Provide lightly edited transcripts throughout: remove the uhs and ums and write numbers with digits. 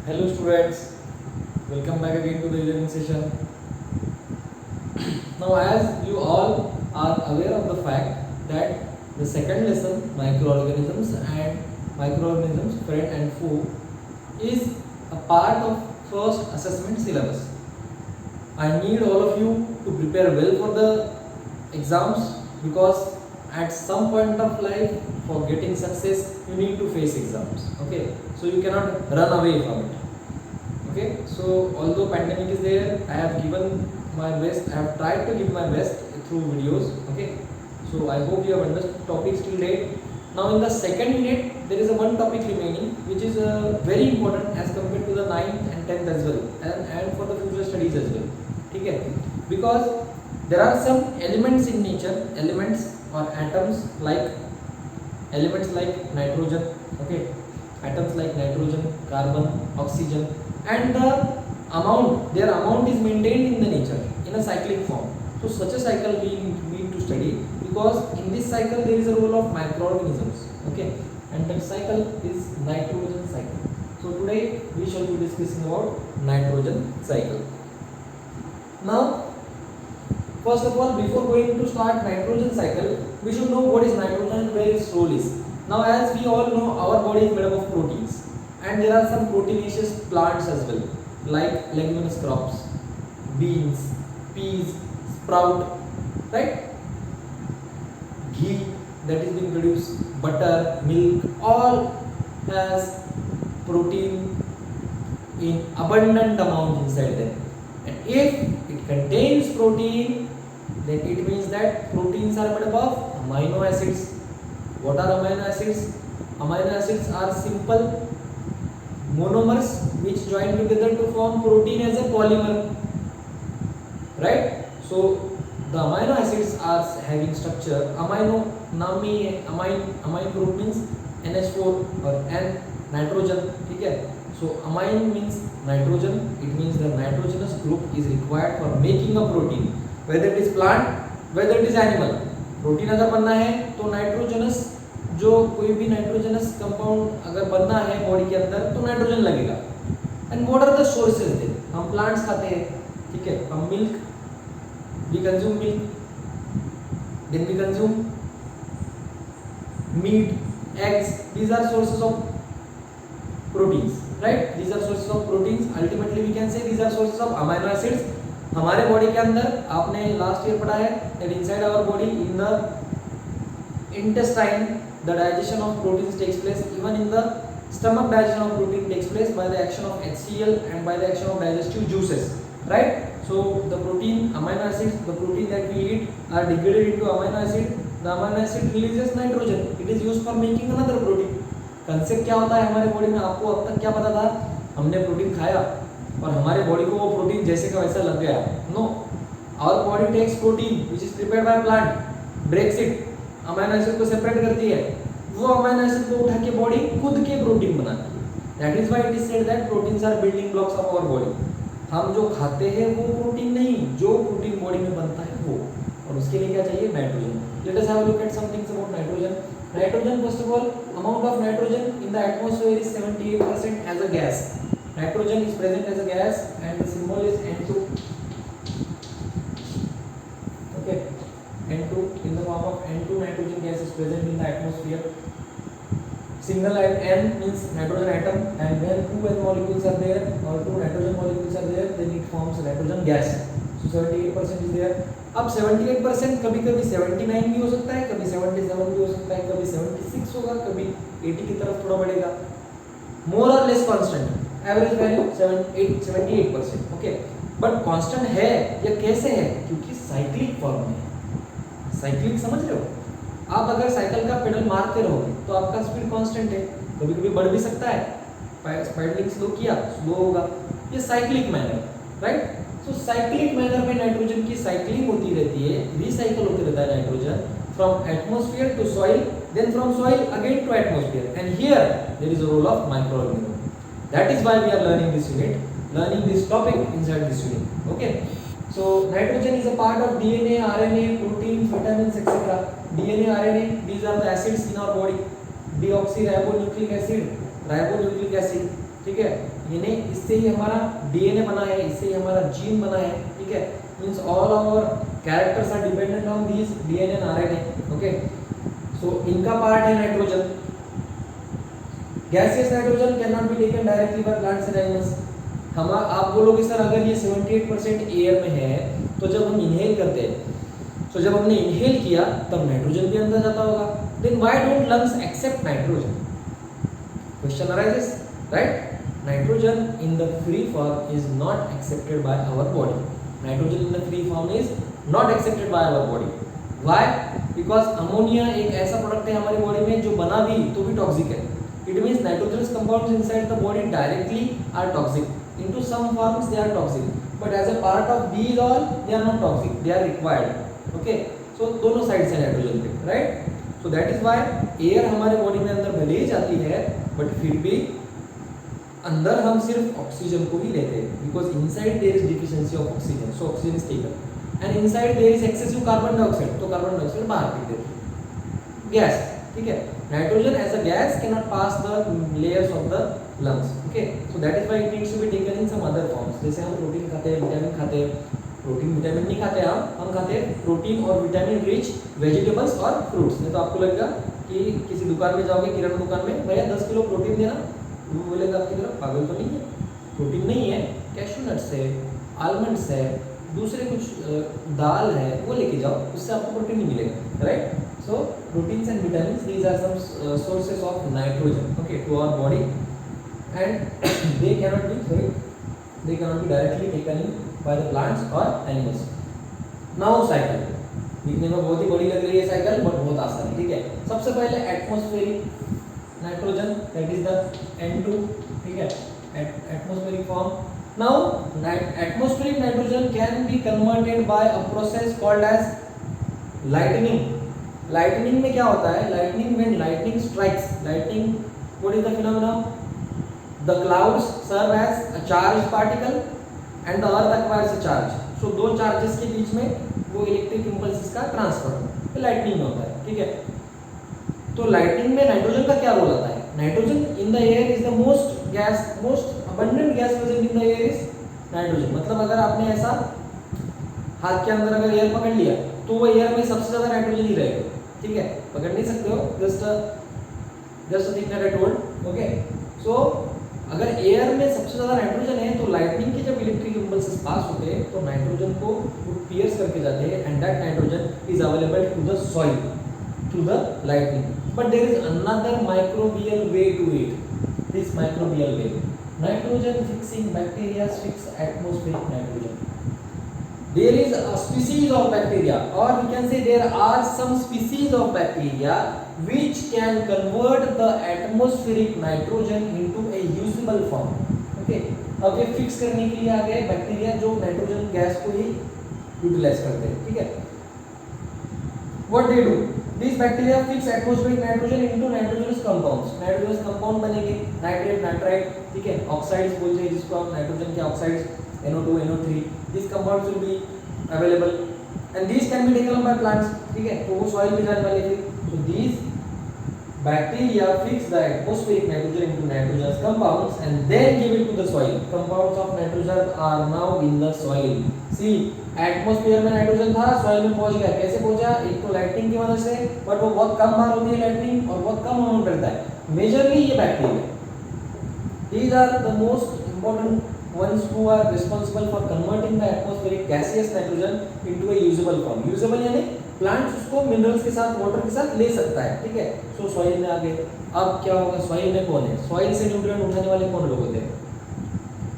Hello students, welcome back again to the learning session. Now as you all are aware of the fact that the second lesson microorganisms friend and foe is a part of first assessment syllabus. I need all of you to prepare well for the exams because at some point of life for getting success you need to face exams. Okay, so you cannot run away from it. Okay, so although pandemic is there, I have given my best. I have tried to give my best through videos. Okay, so I hope you have understood topics till date. Now in the second unit, there is a one topic remaining, which is very important as compared to the 9th and 10th as well, and for the future studies as well. Okay, because there are some elements in nature, elements or elements like nitrogen. Okay, atoms like nitrogen, carbon, oxygen, and their amount is maintained in the nature in a cyclic form. So such a cycle we need to study because in this cycle there is a role of microorganisms. Okay, and that cycle is nitrogen cycle. So today we shall be discussing about nitrogen cycle. Now first of all, before going to start nitrogen cycle, we should know what is nitrogen and where its role is. Now as we all know, our body is made up of proteins and there are some proteinaceous plants as well, like leguminous crops, beans, peas, sprout, right? Ghee that is being produced, butter, milk, all has protein in abundant amount inside them. And if it contains protein, then it means that proteins are made up of amino acids. What are amino acids? Amino acids are simple monomers which join together to form protein as a polymer, right? So the amino acids are having structure amine group means NH4 or N nitrogen. Okay, so amine means nitrogen. It means the nitrogenous group is required for making a protein, whether it is plant, whether it is animal. Protein अगर बनना है तो nitrogenous, जो कोई भी nitrogenous compound अगर बनना है बॉडी के अंदर तो नाइट्रोजन लगेगा. And what are the sources then? हम प्लांट्स खाते हैं, ठीक है, हम milk, we consume milk, then we consume meat, eggs. These are sources of proteins, right? These are sources of proteins. Ultimately we can say these are sources of amino acids. हमारे body के अंदर आपने last year पढ़ा है that inside our body in the intestine the digestion of proteins takes place. Even in the stomach digestion of protein takes place by the action of HCl and by the action of digestive juices, right? So the protein, amino acids, the protein that we eat are degraded into amino acid. The amino acid releases nitrogen. It is used for making another protein. Concept क्या होता है हमारे body में? आपको अब तक क्या पता था? हमने प्रोटीन खाया और हमारे बॉडी को वो प्रोटीन जैसे का वैसा लग गया. No, our body takes protein which is prepared by plant, breaks it, amino acid को सेपरेट करती है, वो अमीनो एसिड को उठा के बॉडी खुद के प्रोटीन बनाती है. That is why it is said that proteins are building blocks of our body. हम जो खाते हैं वो प्रोटीन नहीं, जो प्रोटीन बॉडी में बनता है वो, और उसके लिए क्या चाहिए? Nitrogen. Let us have a look at some things about nitrogen. Nitrogen, first of all, amount of nitrogen in the atmosphere is 78% as a gas. Nitrogen is present as a gas and the symbol is N2. Okay, N2 in the form of N2 nitrogen gas is present in the atmosphere. Single N means nitrogen atom, and when two N molecules are there or two nitrogen molecules are there, then it forms nitrogen gas. So 78% is there. अब 78% कभी कभी 79 भी हो सकता है, कभी 77 भी हो सकता है, कभी 76 होगा, कभी 80 की तरफ थोड़ा बढ़ेगा. मोर और less constant. Average value 78%. Okay, but constant है या कैसे है? क्योंकि साइक्लिक फॉर्म में है. साइक्लिक समझ रहे हो? आप अगर साइकिल का पेडल मारते रहोगे तो आपका स्पीड कांस्टेंट है. कभी कभी बढ़ भी सकता है. पेडलिंग स्लो किया, स्लो होगा. ये साइक्लिक मैनर, राइट? तो साइक्लिक मैनर में नाइट्रोजन की साइक्लिंग होती रहती है, रिसाइकल होते रहता है nitrogen from atmosphere to soil, then from soil again to atmosphere. And here there is a role of microorganism. That is why we are learning this unit, learning this topic inside this unit. Okay, so nitrogen is a part of DNA, RNA, proteins, vitamins etcetera. DNA, RNA, these are the acids in our body. Deoxyribonucleic acid, ribonucleic acid, ठीक है, यानी इससे ही हमारा DNA बना है, इससे ही हमारा gene बना है, ठीक है, means all our characters are dependent on this DNA and RNA, okay. So इनका पार्ट है nitrogen. Gaseous nitrogen can not be taken directly by plants and animals. हम आप बोलोगे सर अगर ये 78% एयर में है तो जब हम इनहेल करते हैं, तो जब हमने इनहेल किया तब नाइट्रोजन भी अंदर जाता होगा, then why don't lungs accept nitrogen? Question arises, right? Nitrogen in the free form is not accepted by our body. Nitrogen in the free form is not accepted by our body. Why? Because ammonia एक ऐसा product है हमारी body में जो बना भी तो भी टॉक्सिक है. It means nitrogenous compounds inside the body directly are toxic. Into some forms they are toxic, but as a part of these all they are not toxic. They are required. Okay. So दोनों side से nitrogen पे, right? So that is why air हमारे body में अंदर भले ही जाती है, but फिर भी अंदर हम सिर्फ ऑक्सीजन को ही लेते हैं, because inside there is deficiency of oxygen, so oxygen is taken and inside there is excessive carbon dioxide, तो कार्बन डाइऑक्साइड बाहर फेंक देते हैं, गैस, ठीक है। Nitrogen as a gas can not pass the layers of the lungs, okay, so that is why it needs to be taken in some other forms. जैसे हम protein खाते हैं, विटामिन खाते हैं, प्रोटीन विटामिन नहीं खाते हम खाते हैं प्रोटीन और विटामिन रिच वेजिटेबल्स और फ्रूट्स। नहीं तो आपको लगेगा कि किसी दुकान में जाओगे, किराना दुकान में, भैया 10 किलो प्रोटीन देना, वो बोलेगा आपकी तरफ पागल तो नहीं है, प्रोटीन नहीं है, कैशू नट्स है, आलमंड्स है, दूसरे कुछ दाल है, वो लेके जाओ, उससे आपको प्रोटीन नहीं मिलेगा, right? So proteins and vitamins, these are some sources of nitrogen, okay, to our body and they cannot be directly taken in by the plants और एनिमल्स। नाउ साइकिल दिखने में बहुत ही बड़ी लग रही है साइकिल, बट बहुत आसान है, ठीक है। सबसे पहले atmospheric nitrogen, that is the N2, ठीक है, atmospheric form. Now atmospheric nitrogen can be converted by a process called as lightning. Lightning में क्या होता है? Lightning, when lightning strikes, lightning, what is the phenomena? The clouds serve as a charge particle and the earth acquires a charge. So दो charges के बीच में वो electric impulses का ट्रांसफर लाइटनिंग में होता है, ठीक है। तो लाइटनिंग में नाइट्रोजन का क्या रोल आता है? Nitrogen in the air is the most abundant gas present in the air is nitrogen. मतलब अगर आपने ऐसा हाथ के अंदर अगर एयर पकड़ लिया तो वो एयर में सबसे ज्यादा नाइट्रोजन ही रहेगा, ठीक है, पकड़ नहीं सकते हो, just thing that I told, okay. So अगर एयर में सबसे ज्यादा नाइट्रोजन है तो लाइटनिंग के जब इलेक्ट्रिक इंपल्सेस पास होते हैं तो नाइट्रोजन को वो पियर्स करके जाते हैं and that nitrogen is available to the soil through the lightning. But there is another microbial way to it. This microbial way, nitrogen fixing bacteria fix atmospheric nitrogen. There is a species of bacteria, or we can say there are some species of bacteria which can convert the atmospheric nitrogen into a usable form. Okay, अब ये fix करने के लिए आ गए bacteria जो nitrogen gas को ही utilise करते हैं, ठीक है। What they do? These bacteria fix atmospheric nitrogen into nitrogenous compounds. Nitrogenous compound बनेंगे, नाइट्रेट, नाइट्राइट, ठीक है, ऑक्साइड्स बोलते हैं जिसको आप नाइट्रोजन के oxides, NO2, NO3. These compounds will be available and these can be taken up by plants, ठीक है, तो वो सॉइल में जाने वाले थे। So these bacteria fix the atmospheric nitrogen into nitrogenous compounds and then give it to the soil. Compounds of nitrogen are now in the soil. See, atmosphere में nitrogen था, सॉइल में पहुंच गया, कैसे पहुंचा? एक तो लाइटनिंग की वजह से, बट वो बहुत कम बार होती है लाइटनिंग और बहुत कम अमाउंट करता है। मेजरली ये bacteria, these are the most important ones who are responsible for converting the atmospheric gaseous nitrogen into a usable form. Usable यानी प्लांट्स उसको मिनरल्स के साथ, वाटर के साथ ले सकता है, ठीक है। सो सॉइल में आ गए। अब क्या होगा? सॉइल में कौन है? सॉइल से न्यूट्रिएंट उठाने वाले कौन लोग होते हैं?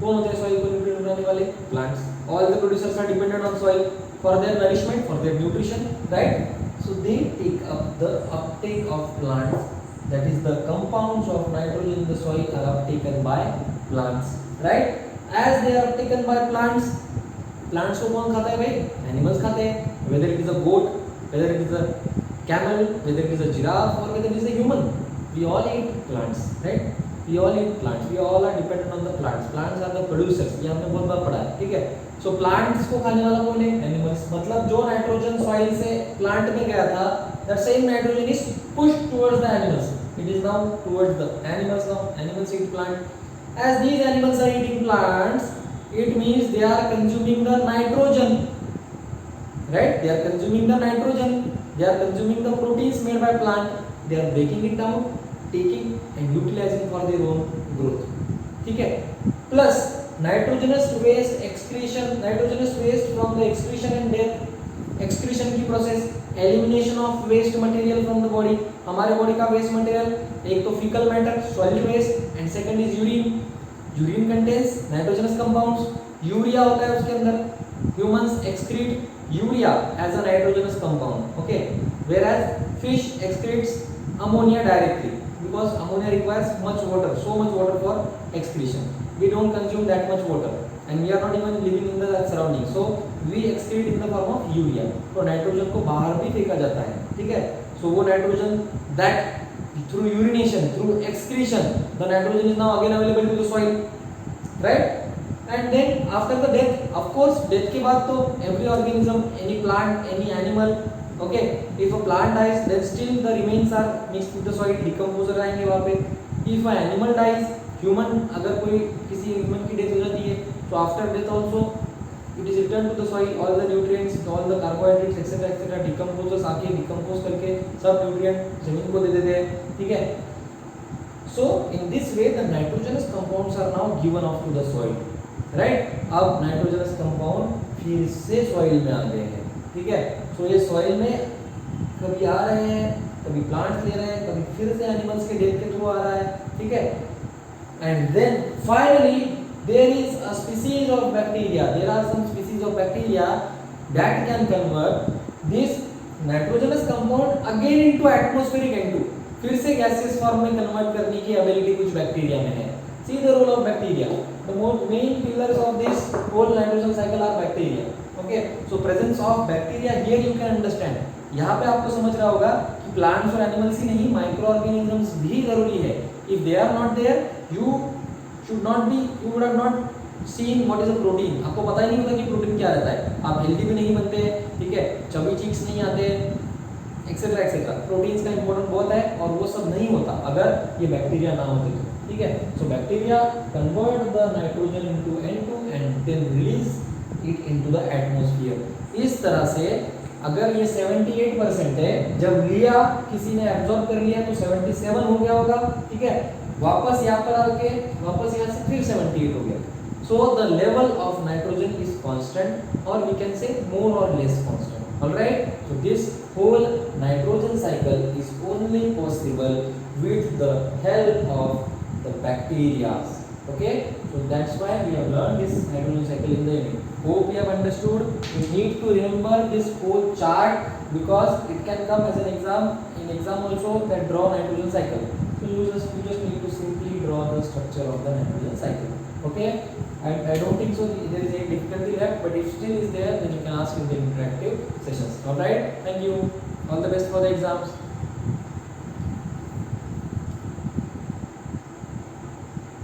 कौन होते हैं सॉइल को न्यूट्रिएंट उठाने वाले? Plants. All the producers are dependent on soil for their nourishment, for their nutrition, right? So they take up the uptake of plants, that is the compounds of nitrogen in the soil are uptaken by plants, right? As they are uptaken by plants, plants को कौन खाता है भाई? Animals खाते हैं, whether it is a goat, whether it is a camel, whether it is a giraffe or whether it is a human, we all eat plants, right? We all eat plants. We all are dependent on the plants. Plants are the producers. ये हमने बहुत बार पढ़ा है, ठीक है। So plants को खाने वाला कौन है? Animals. मतलब जो नाइट्रोजन सॉइल से प्लांट में गया था, that same nitrogen is pushed towards the animals. It is now towards the animals now. Animals eat plant. As these animals are eating plants, it means they are consuming the nitrogen, right? They are consuming the nitrogen, they are consuming the proteins made by plant, they are breaking it down, taking and utilizing for their own growth. ठीक है? Plus nitrogenous waste excretion, nitrogenous waste from the excretion and death, excretion की process, elimination of waste material from the body. हमारे body का waste material एक तो faecal matter, solid waste, and second is urine. Urine contains nitrogenous compounds. Urea होता है उसके अंदर. Humans excrete urea as a nitrogenous compound, okay, whereas fish excretes ammonia directly because ammonia requires much water, so much water for excretion. We don't consume that much water and we are not even living in the surrounding, so we excrete in the form of urea. तो nitrogen को बाहर भी फेंका जाता है, ठीक है. So वो nitrogen that through urination, through excretion, the nitrogen is now again available to the soil, right? And then after the death, of course death के बाद तो every organism, any plant, any animal, okay, if a plant dies then still the remains are mixed with the soil, decompose हो जाएंगे वहाँ पे. If an animal dies, human, अगर कोई किसी human की death हो जाती है तो after death also it is returned to the soil, all the nutrients, all the carbohydrates etc decomposers आके decompose करके सब nutrient जमीन को दे देते हैं, ठीक है. So in this way the nitrogenous compounds are now given off to the soil, right? अब nitrogenous compound फिर से soil में आ गए हैं, ठीक है. So ये soil में कभी आ रहे हैं, कभी plants ले रहे हैं, कभी फिर से animals के death के through आ रहा है, ठीक है. And then finally there is a species of bacteria, there are some species of bacteria that can convert this nitrogenous compound again into atmospheric N2, फिर से gaseous form में convert करने की ability कुछ bacteria में है. See the role of bacteria. The main pillars of this whole nitrogen cycle are bacteria, okay. So presence of bacteria here you can understand. यहाँ पे आपको समझ रहा होगा कि plants और animals ही नहीं, microorganisms भी जरूरी है. If they are not there, you would have not seen what is a protein. आपको पता ही नहीं होता कि प्रोटीन क्या रहता है. आप हेल्दी भी नहीं बनते, ठीक है, चबी चीक्स नहीं आते, एक्सेट्रा एक्सेट्रा. प्रोटीन्स का इंपॉर्टेंट बहुत है और वो सब नहीं होता अगर ये बैक्टीरिया ना होते तो, ठीक है. So bacteria convert the nitrogen into N2 and then release it into the atmosphere. इस तरह से अगर ये 78% है, जब लिया किसी ने एब्जॉर्ब कर लिया तो 77 हो गया होगा, ठीक है. वापस यहाँ पर आके वापस यहाँ से फिर 78 हो गया. So the level of nitrogen is constant, or we can say more or less constant. All right. So this whole nitrogen cycle is only possible with the help of the bacteria. Okay. So that's why we have learned this nitrogen cycle in the unit. Hope you have understood. You need to remember this whole chart because it can come as an exam. In exam also that draw nitrogen cycle. So you just need to simply draw the structure of the nitrogen cycle. Okay. I don't think so there is any difficulty left, but if still is there then you can ask in the interactive sessions. All right. Thank you. All the best for the exams.